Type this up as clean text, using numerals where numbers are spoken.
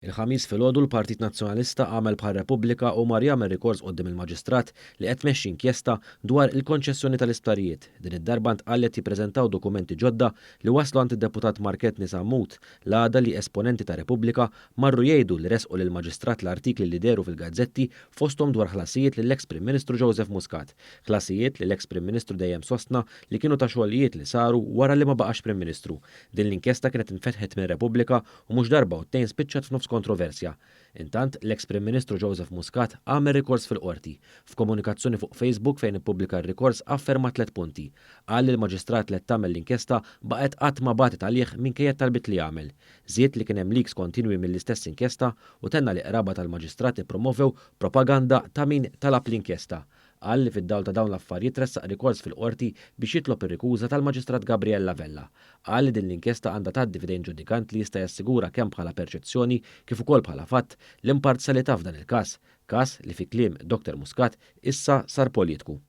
Il-ħamis filgħodu l-Partit Nazzjonalista għamel bħal Repubblika u mar jagħmel rikors quddiem il-Maġistrat li qed tmexxi inkjesta dwar il-konċessjoni tal-isptarijiet. Din id-darba ntqallet jippreżentaw dokumenti ġodda li waslu għand id-deputat Market Nisamut l-għada li esponenti ta' Repubblika marru jgħidu li resqu lill-Maġistrat l-artikli li deru fil-gazzetti fosthom dwar ħlasijiet lill-eks Prim Ministru Joseph Muscat. Ħlasijiet li l-eks Prim Ministru dejjem sostna li kienu ta' xogħlijiet li saru wara li ma baqax Prim Ministru. Din l-inkjesta kienet infetħet minn Repubblika u mhux darba u ttejn spiċċat f'nofs kontroversja. Intant, l-eks Prim Ministru Joseph Muscat għamel rikors fil-qorti. F'komunikazzjoni fuq Facebook fejn ippubblika r-rikors afferma 3 punti. Qal li l-Maġistrat li tagħmel l-inkjesta baqgħet qatt ma bagħtet għalih minkejja talbit li jagħmel. Żied li kien hemm leaks kontinwi mill-istess inkjesta u tenna li qraba tal-Maġistrat ippromovew propaganda ta' min talab l-inkjesta. Qal li fid-dawl ta' dawn l-affarijiet ressaq rikors fil-qorti biex jitlob ir-rikuża tal-Maġistrat Gabriel Lavella. Qal li din l-inkjesta għandha tgħaddi f'idejn ġudikant li jista' jassigura kemm bħala perċezzjoni kif ukoll bħala fatt l-imparzjalità f'dan il-każ, każ li fi kliem Dr. Muscat issa sar politiku.